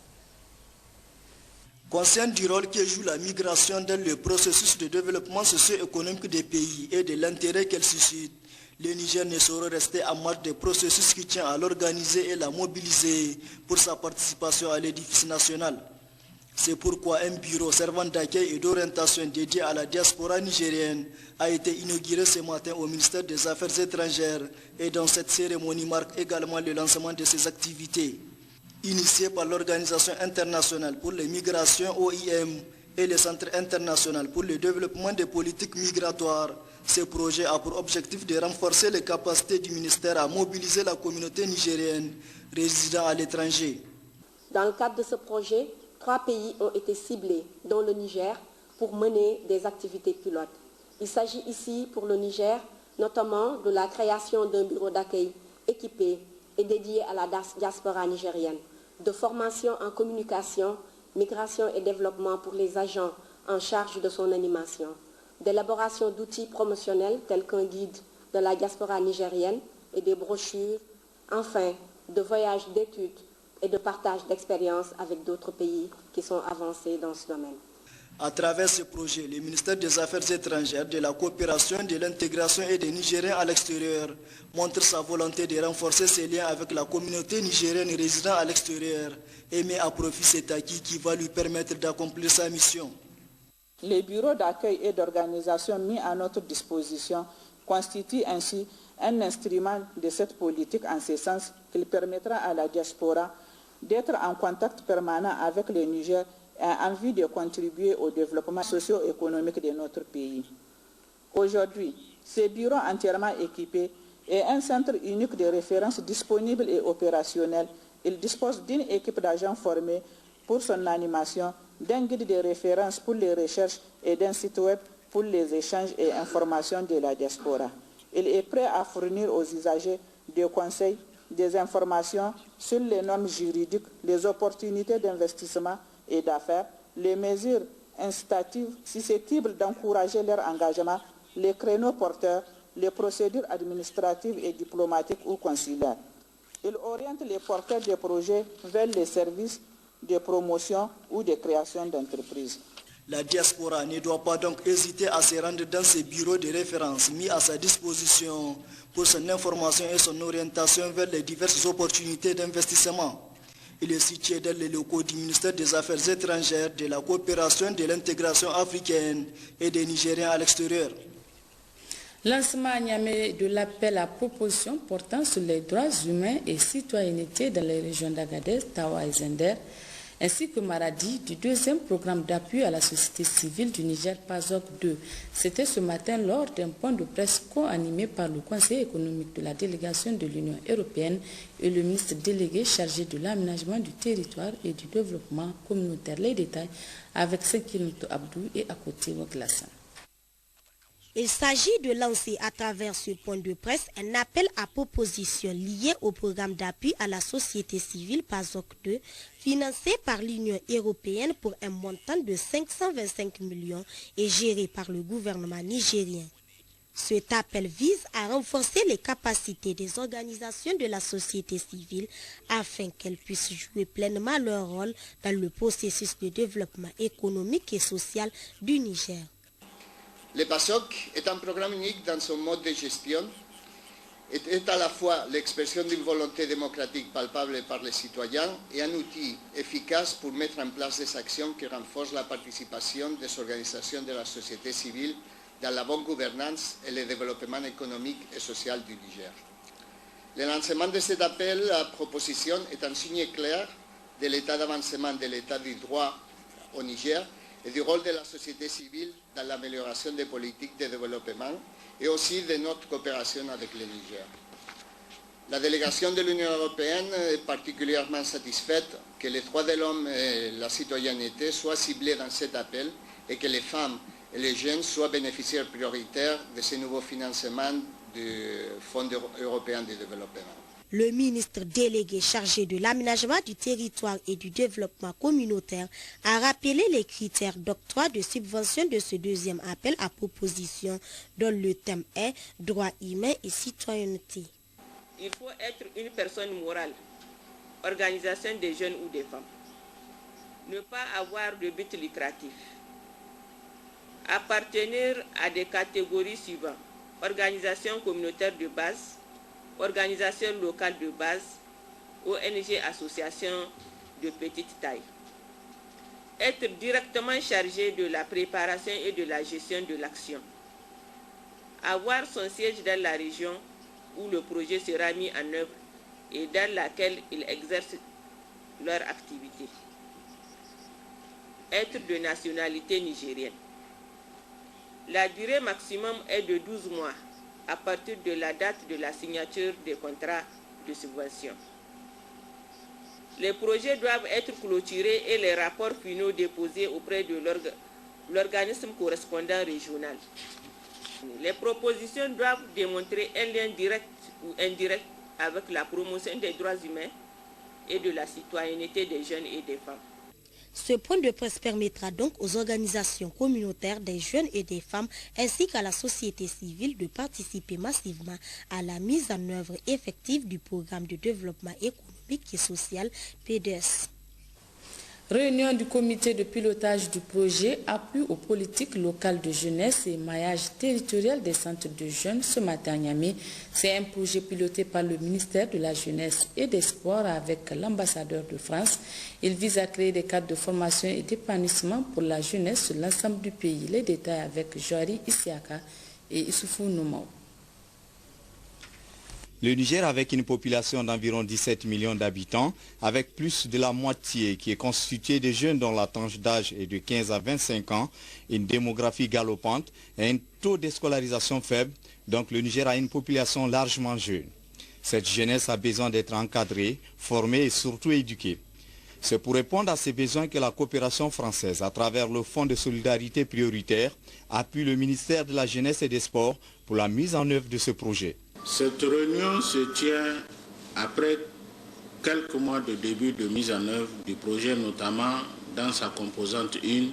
Conscient du rôle que joue la migration dans le processus de développement socio-économique des pays et de l'intérêt qu'elle suscite, le Niger ne saurait rester en marge des processus qui tient à l'organiser et la mobiliser pour sa participation à l'édifice national. C'est pourquoi un bureau servant d'accueil et d'orientation dédié à la diaspora nigérienne a été inauguré ce matin au ministère des Affaires étrangères et dans cette cérémonie marque également le lancement de ses activités. Initié par l'Organisation internationale pour les migrations OIM et le Centre international pour le développement des politiques migratoires, ce projet a pour objectif de renforcer les capacités du ministère à mobiliser la communauté nigérienne résidant à l'étranger. Dans le cadre de ce projet, 3 pays ont été ciblés, dont le Niger, pour mener des activités pilotes. Il s'agit ici pour le Niger notamment de la création d'un bureau d'accueil équipé et dédié à la diaspora nigérienne, de formation en communication, migration et développement pour les agents en charge de son animation, d'élaboration d'outils promotionnels tels qu'un guide de la diaspora nigérienne et des brochures, enfin de voyages d'études et de partage d'expériences avec d'autres pays qui sont avancés dans ce domaine. À travers ce projet, le ministère des Affaires étrangères, de la coopération, de l'intégration et des Nigériens à l'extérieur montre sa volonté de renforcer ses liens avec la communauté nigérienne résidant à l'extérieur et met à profit cet acquis qui va lui permettre d'accomplir sa mission. Les bureaux d'accueil et d'organisation mis à notre disposition constituent ainsi un instrument de cette politique en ce sens qu'il permettra à la diaspora d'être en contact permanent avec le Niger et en vue de contribuer au développement socio-économique de notre pays. Aujourd'hui, ce bureau entièrement équipé est un centre unique de référence disponible et opérationnel Il dispose d'une équipe d'agents formés pour son animation, d'un guide de référence pour les recherches et d'un site web pour les échanges et informations de la diaspora. Il est prêt à fournir aux usagers des conseils, des informations sur les normes juridiques, les opportunités d'investissement et d'affaires, les mesures incitatives susceptibles d'encourager leur engagement, les créneaux porteurs, les procédures administratives et diplomatiques ou consulaires. Il oriente les porteurs des projets vers les services de promotion ou de création d'entreprises. La diaspora ne doit pas donc hésiter à se rendre dans ces bureaux de référence mis à sa disposition pour son information et son orientation vers les diverses opportunités d'investissement. Il est situé dans les locaux du ministère des Affaires étrangères, de la coopération, de l'intégration africaine et des Nigériens à l'extérieur. Lancement à Niamey de l'appel à proposition portant sur les droits humains et citoyenneté dans les régions d'Agadez, Tawa et Zender, ainsi que Maradi du deuxième programme d'appui à la société civile du Niger PASOK 2. C'était ce matin lors d'un point de presse co-animé par le Conseil économique de la délégation de l'Union européenne et le ministre délégué chargé de l'aménagement du territoire et du développement communautaire. Les détails avec Sekinoto Abdou et à côté Waglassan. Il s'agit de lancer à travers ce point de presse un appel à proposition lié au programme d'appui à la société civile PASOK 2, financé par l'Union européenne pour un montant de 525 millions et géré par le gouvernement nigérien. Cet appel vise à renforcer les capacités des organisations de la société civile afin qu'elles puissent jouer pleinement leur rôle dans le processus de développement économique et social du Niger. Le PASOK est un programme unique dans son mode de gestion, est à la fois l'expression d'une volonté démocratique palpable par les citoyens et un outil efficace pour mettre en place des actions qui renforcent la participation des organisations de la société civile dans la bonne gouvernance et le développement économique et social du Niger. Le lancement de cet appel à proposition est un signe clair de l'état d'avancement de l'état du droit au Niger et du rôle de la société civile dans l'amélioration des politiques de développement et aussi de notre coopération avec le Niger. La délégation de l'Union européenne est particulièrement satisfaite que les droits de l'homme et la citoyenneté soient ciblés dans cet appel et que les femmes et les jeunes soient bénéficiaires prioritaires de ces nouveaux financements du Fonds européen de développement. Le ministre délégué chargé de l'aménagement du territoire et du développement communautaire a rappelé les critères d'octroi de subvention de ce deuxième appel à proposition dont le thème est « Droits humains et citoyenneté ». Il faut être une personne morale, organisation des jeunes ou des femmes. Ne pas avoir de but lucratif. Appartenir à des catégories suivantes. Organisation communautaire de base, organisation locale de base, ONG association de petite taille. Être directement chargé de la préparation et de la gestion de l'action. Avoir son siège dans la région où le projet sera mis en œuvre et dans laquelle ils exercent leur activité. Être de nationalité nigérienne. La durée maximum est de 12 mois à partir de la date de la signature des contrats de subvention. Les projets doivent être clôturés et les rapports finaux déposés auprès de l'organisme correspondant régional. Les propositions doivent démontrer un lien direct ou indirect avec la promotion des droits humains et de la citoyenneté des jeunes et des femmes. Ce point de presse permettra donc aux organisations communautaires des jeunes et des femmes ainsi qu'à la société civile de participer massivement à la mise en œuvre effective du programme de développement économique et social PDS. Réunion du comité de pilotage du projet appui aux politiques locales de jeunesse et maillage territorial des centres de jeunes ce matin à Niamey. C'est un projet piloté par le ministère de la Jeunesse et des Sports avec l'ambassadeur de France. Il vise à créer des cadres de formation et d'épanouissement pour la jeunesse sur l'ensemble du pays. Les détails avec Joari Isiaka et Issoufou Noumao. Le Niger, avec une population d'environ 17 millions d'habitants, avec plus de la moitié qui est constituée de jeunes dont la tranche d'âge est de 15 à 25 ans, une démographie galopante et un taux de scolarisation faible, donc le Niger a une population largement jeune. Cette jeunesse a besoin d'être encadrée, formée et surtout éduquée. C'est pour répondre à ces besoins que la coopération française, à travers le Fonds de solidarité prioritaire, appuie le ministère de la Jeunesse et des Sports pour la mise en œuvre de ce projet. Cette réunion se tient après quelques mois de début de mise en œuvre du projet, notamment dans sa composante 1,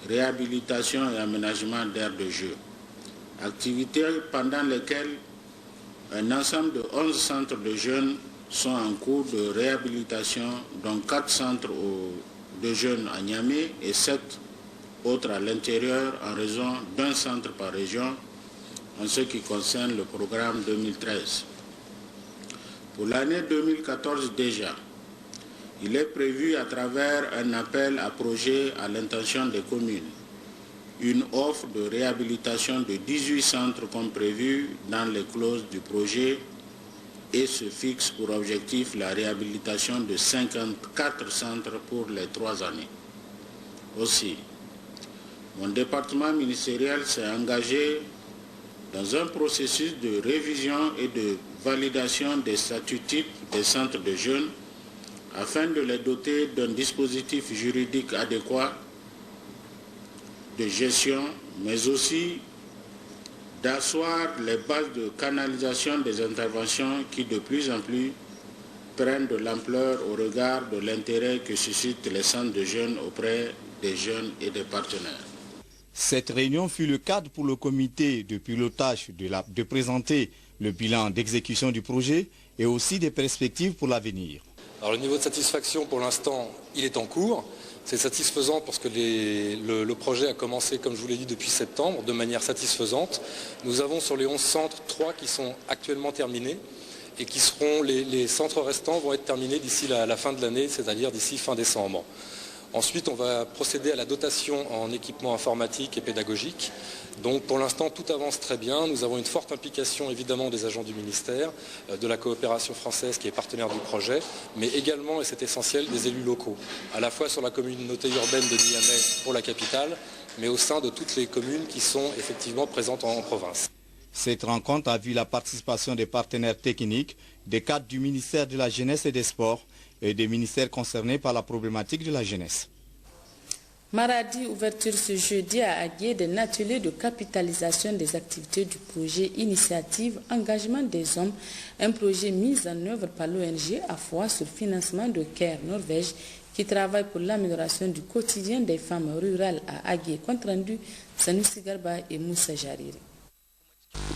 réhabilitation et aménagement d'aires de jeu. Activités pendant lesquelles un ensemble de 11 centres de jeunes sont en cours de réhabilitation, dont 4 centres de jeunes à Niamey et 7 autres à l'intérieur en raison d'un centre par région en ce qui concerne le programme 2013. Pour l'année 2014 déjà, il est prévu à travers un appel à projet à l'intention des communes, une offre de réhabilitation de 18 centres comme prévu dans les clauses du projet et se fixe pour objectif la réhabilitation de 54 centres pour les 3 années. Aussi, mon département ministériel s'est engagé dans un processus de révision et de validation des statuts types des centres de jeunes afin de les doter d'un dispositif juridique adéquat de gestion, mais aussi d'asseoir les bases de canalisation des interventions qui de plus en plus prennent de l'ampleur au regard de l'intérêt que suscitent les centres de jeunes auprès des jeunes et des partenaires. Cette réunion fut le cadre pour le comité de pilotage de présenter le bilan d'exécution du projet et aussi des perspectives pour l'avenir. Alors le niveau de satisfaction pour l'instant, il est en cours. C'est satisfaisant parce que le projet a commencé, comme je vous l'ai dit, depuis septembre, de manière satisfaisante. Nous avons sur les 11 centres, 3 qui sont actuellement terminés et qui seront, les centres restants vont être terminés d'ici la fin de l'année, c'est-à-dire d'ici fin décembre. Ensuite, on va procéder à la dotation en équipement informatique et pédagogique. Donc pour l'instant, tout avance très bien. Nous avons une forte implication évidemment des agents du ministère, de la coopération française qui est partenaire du projet, mais également, et c'est essentiel, des élus locaux, à la fois sur la communauté urbaine de Niamey pour la capitale, mais au sein de toutes les communes qui sont effectivement présentes en province. Cette rencontre a vu la participation des partenaires techniques, des cadres du ministère de la Jeunesse et des Sports et des ministères concernés par la problématique de la jeunesse. Maradi, ouverture ce jeudi à Agué d'un atelier de capitalisation des activités du projet Initiative Engagement des Hommes, un projet mis en œuvre par l'ONG AFOA sur financement de CARE Norvège qui travaille pour l'amélioration du quotidien des femmes rurales à Agué. Compte rendu, Sanoussi Garba et Moussa Jariri.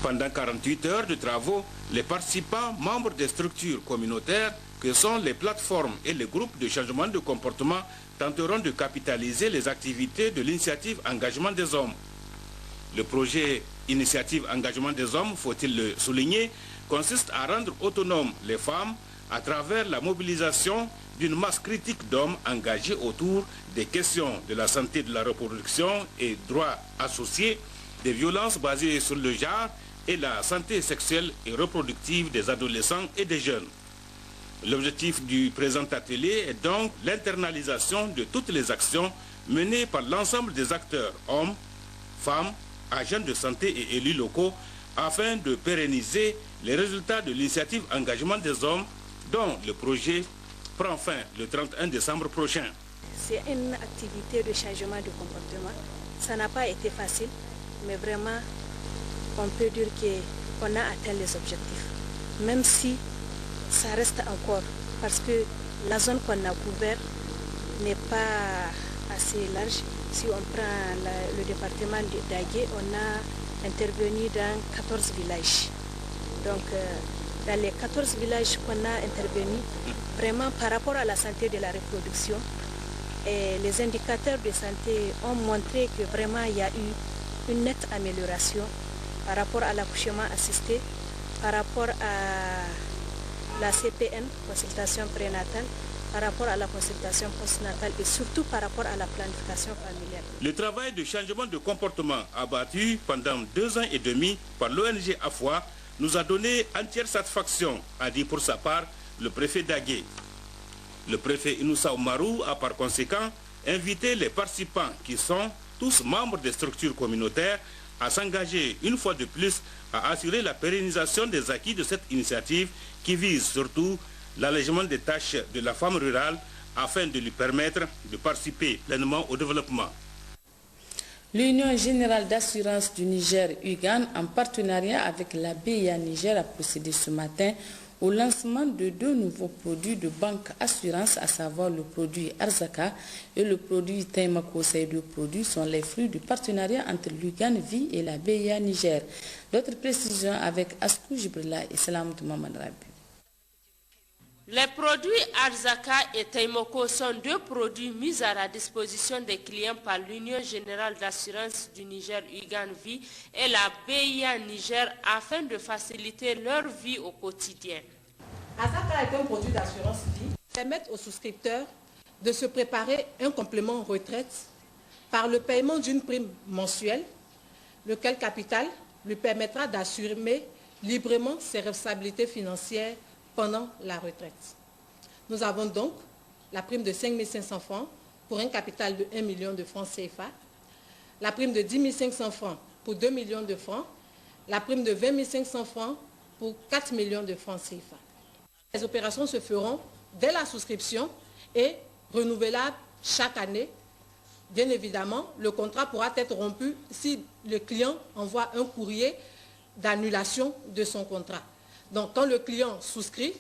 Pendant 48 heures de travaux, les participants, membres des structures communautaires, que sont les plateformes et les groupes de changement de comportement, tenteront de capitaliser les activités de l'initiative Engagement des Hommes. Le projet Initiative Engagement des Hommes, faut-il le souligner, consiste à rendre autonomes les femmes à travers la mobilisation d'une masse critique d'hommes engagés autour des questions de la santé de la reproduction et droits associés, des violences basées sur le genre et la santé sexuelle et reproductive des adolescents et des jeunes. L'objectif du présent atelier est donc l'internalisation de toutes les actions menées par l'ensemble des acteurs, hommes, femmes, agents de santé et élus locaux, afin de pérenniser les résultats de l'initiative Engagement des Hommes, dont le projet prend fin le 31 décembre prochain. C'est une activité de changement de comportement. Ça n'a pas été facile, mais vraiment, on peut dire qu'on a atteint les objectifs. Même si ça reste encore, parce que la zone qu'on a couverte n'est pas assez large. Si on prend le département d'Agué, on a intervenu dans 14 villages. Donc, dans les 14 villages qu'on a intervenu, vraiment par rapport à la santé de la reproduction, et les indicateurs de santé ont montré que vraiment il y a eu une nette amélioration par rapport à l'accouchement assisté, par rapport à la CPN, consultation prénatale, par rapport à la consultation postnatale et surtout par rapport à la planification familiale. Le travail de changement de comportement abattu pendant 2 ans et demi par l'ONG AFOA nous a donné entière satisfaction, a dit pour sa part le préfet d'Agué. Le préfet Inoussa Oumarou a par conséquent invité les participants qui sont tous membres des structures communautaires à s'engager une fois de plus à assurer la pérennisation des acquis de cette initiative qui vise surtout l'allègement des tâches de la femme rurale afin de lui permettre de participer pleinement au développement. L'Union générale d'assurance du Niger, UGAN, en partenariat avec la BIA Niger, a procédé ce matin au lancement de 2 nouveaux produits de banque assurance, à savoir le produit Arzaka et le produit Taimako. Ces 2 produits sont les fruits du partenariat entre l'UGAN Vie et la BIA Niger. D'autres précisions avec Askou Jibrila et Salam Maman Rabi. Les produits Arzaka et Taimoko sont 2 produits mis à la disposition des clients par l'Union générale d'assurance du Niger, UGAN Vie, et la BIA Niger afin de faciliter leur vie au quotidien. Arzaka est un produit d'assurance vie qui permet aux souscripteurs de se préparer un complément retraite par le paiement d'une prime mensuelle, lequel capital lui permettra d'assumer librement ses responsabilités financières pendant la retraite. Nous avons donc la prime de 5 500 francs pour un capital de 1 million de francs CFA, la prime de 10 500 francs pour 2 millions de francs, la prime de 20 500 francs pour 4 millions de francs CFA. Les opérations se feront dès la souscription et renouvelables chaque année. Bien évidemment, le contrat pourra être rompu si le client envoie un courrier d'annulation de son contrat. Donc, quand le client souscrit,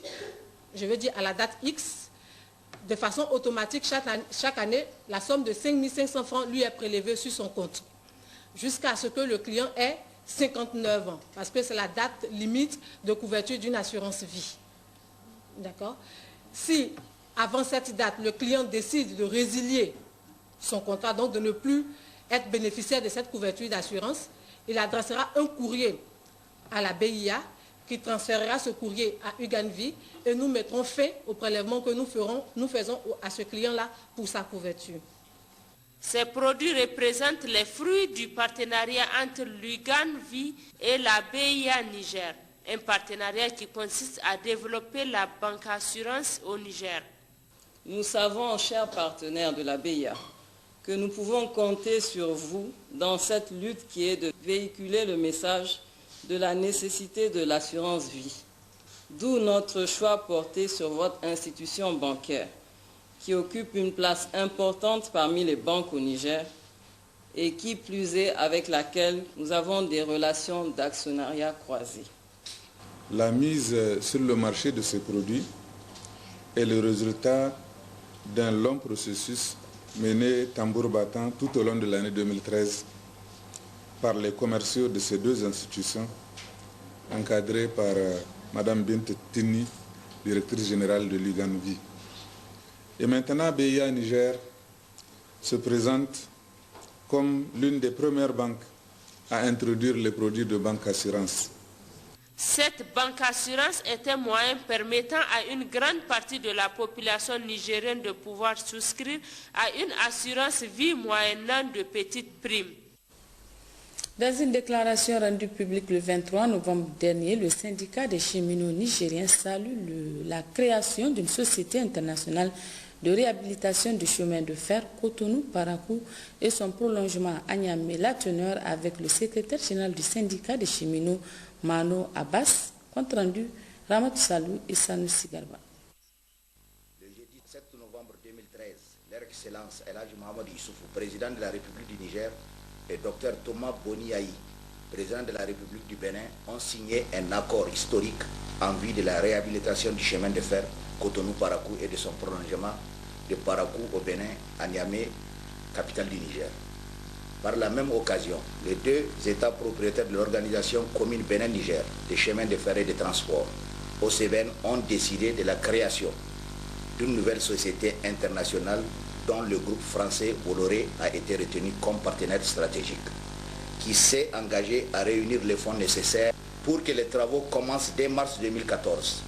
je veux dire à la date X, de façon automatique, chaque année, la somme de 5 500 francs lui est prélevée sur son compte, jusqu'à ce que le client ait 59 ans, parce que c'est la date limite de couverture d'une assurance vie. D'accord? Si, avant cette date, le client décide de résilier son contrat, donc de ne plus être bénéficiaire de cette couverture d'assurance, il adressera un courrier à la BIA qui transférera ce courrier à UGAN Vie et nous mettrons fin au prélèvement que nous faisons à ce client-là pour sa couverture. Ces produits représentent les fruits du partenariat entre l'UGAN Vie et la BIA Niger, un partenariat qui consiste à développer la banque assurance au Niger. Nous savons, chers partenaires de la BIA, que nous pouvons compter sur vous dans cette lutte qui est de véhiculer le message de la nécessité de l'assurance vie. D'où notre choix porté sur votre institution bancaire, qui occupe une place importante parmi les banques au Niger et qui plus est avec laquelle nous avons des relations d'actionnariat croisées. La mise sur le marché de ces produits est le résultat d'un long processus mené tambour battant tout au long de l'année 2013 par les commerciaux de ces 2 institutions, encadrés par Mme Bint Tini, directrice générale de l'UGAN Vie. Et maintenant, BIA Niger se présente comme l'une des premières banques à introduire les produits de banque assurance. Cette banque assurance est un moyen permettant à une grande partie de la population nigérienne de pouvoir souscrire à une assurance vie moyennant de petites primes. Dans une déclaration rendue publique le 23 novembre dernier, le syndicat des cheminots nigériens salue la création d'une société internationale de réhabilitation du chemin de fer Cotonou-Parakou et son prolongement à Niamey. La teneur avec le secrétaire général du syndicat des cheminots, Mano Abbas, compte rendu Ramat Salou et Sanoussi Garba. Le jeudi 7 novembre 2013, leur Excellence El Hadji Mohamed Issoufou, président de la République du Niger, et Dr Thomas Boniaï, président de la République du Bénin, ont signé un accord historique en vue de la réhabilitation du chemin de fer Cotonou-Parakou et de son prolongement de Parakou au Bénin à Niamey, capitale du Niger. Par la même occasion, les 2 États propriétaires de l'organisation commune Bénin-Niger des chemins de fer et de transport, OCBN, ont décidé de la création d'une nouvelle société internationale dont le groupe français Bolloré a été retenu comme partenaire stratégique, qui s'est engagé à réunir les fonds nécessaires pour que les travaux commencent dès mars 2014.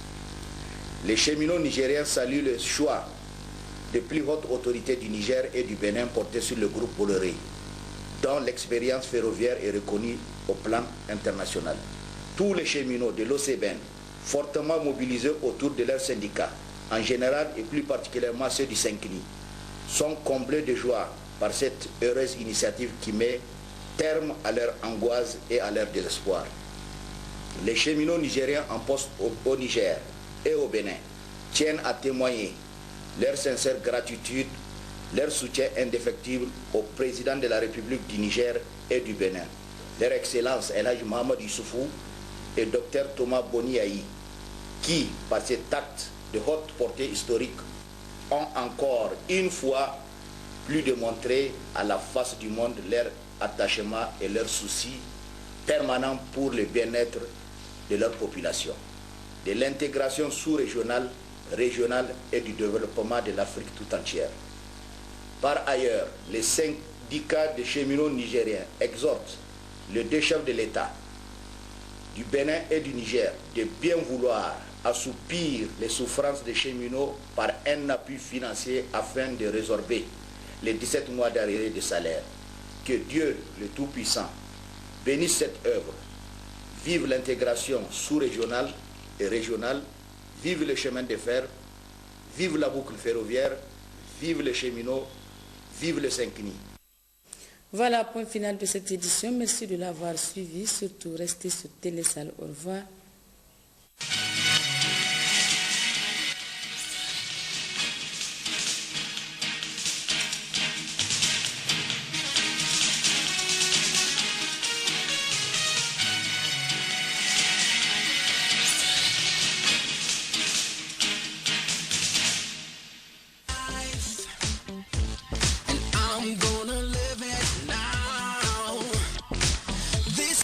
Les cheminots nigériens saluent le choix des plus hautes autorités du Niger et du Bénin porté sur le groupe Bolloré, dont l'expérience ferroviaire est reconnue au plan international. Tous les cheminots de l'OCBN, fortement mobilisés autour de leurs syndicats, en général et plus particulièrement ceux du Saint-Denis, sont comblés de joie par cette heureuse initiative qui met terme à leur angoisse et à leur désespoir. Les cheminots nigériens en poste au Niger et au Bénin tiennent à témoigner leur sincère gratitude, leur soutien indéfectible au président de la République du Niger et du Bénin, leur Excellence El Hadji Mohamed Issoufou et Dr Thomas Boni Yayi, qui, par cet acte de haute portée historique, ont encore une fois plus démontré à la face du monde leur attachement et leur souci permanent pour le bien-être de leur population, de l'intégration sous-régionale, régionale et du développement de l'Afrique tout entière. Par ailleurs, les syndicats de cheminots nigériens exhortent les deux chefs de l'État du Bénin et du Niger de bien vouloir assoupir les souffrances des cheminots par un appui financier afin de résorber les 17 mois d'arriérés de salaire. Que Dieu, le Tout-Puissant, bénisse cette œuvre. Vive l'intégration sous-régionale et régionale, vive le chemin de fer, vive la boucle ferroviaire, vive les cheminots, vive le Saint-Denis. Voilà, point final de cette édition. Merci de l'avoir suivi. Surtout, restez sur Télésal. Au revoir.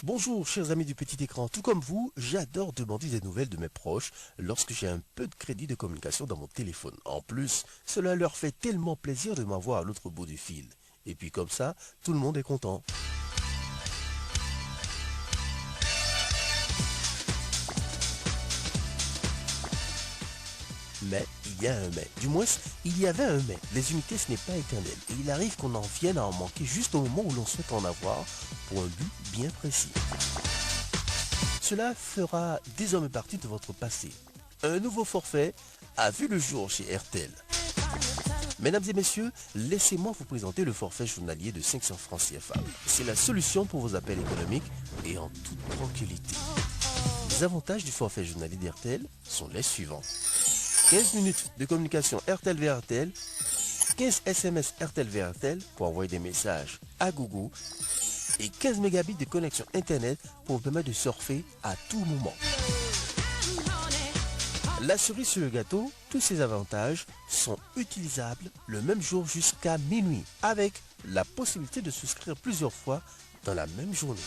Bonjour chers amis du petit écran, tout comme vous, j'adore demander des nouvelles de mes proches lorsque j'ai un peu de crédit de communication dans mon téléphone. En plus, cela leur fait tellement plaisir de m'avoir à l'autre bout du fil. Et puis comme ça, tout le monde est content. Mais il y a un mais. Du moins, il y avait un mais. Les unités, ce n'est pas éternel. Et il arrive qu'on en vienne à en manquer juste au moment où l'on souhaite en avoir pour un but bien précis. Cela fera désormais partie de votre passé. Un nouveau forfait a vu le jour chez RTL. Mesdames et messieurs, laissez-moi vous présenter le forfait journalier de 500 francs CFA. C'est la solution pour vos appels économiques et en toute tranquillité. Les avantages du forfait journalier d'RTL sont les suivants. 15 minutes de communication RTL vers RTL, 15 SMS RTL vers RTL pour envoyer des messages à Google et 15 mégabits de connexion Internet pour vous permettre de surfer à tout moment. La cerise sur le gâteau, tous ces avantages sont utilisables le même jour jusqu'à minuit avec la possibilité de souscrire plusieurs fois dans la même journée.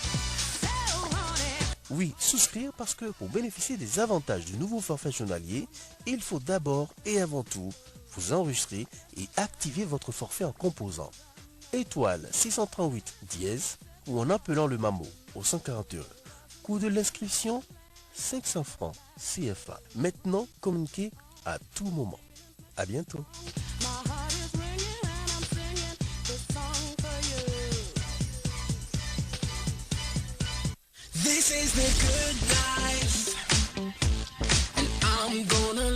Oui, souscrire parce que pour bénéficier des avantages du nouveau forfait journalier, il faut d'abord et avant tout vous enregistrer et activer votre forfait en composant étoile 638 dièse ou en appelant le MAMO au 141. Coût de l'inscription 500 francs CFA. Maintenant, communiquez à tout moment. À bientôt. This is the good life, and I'm gonna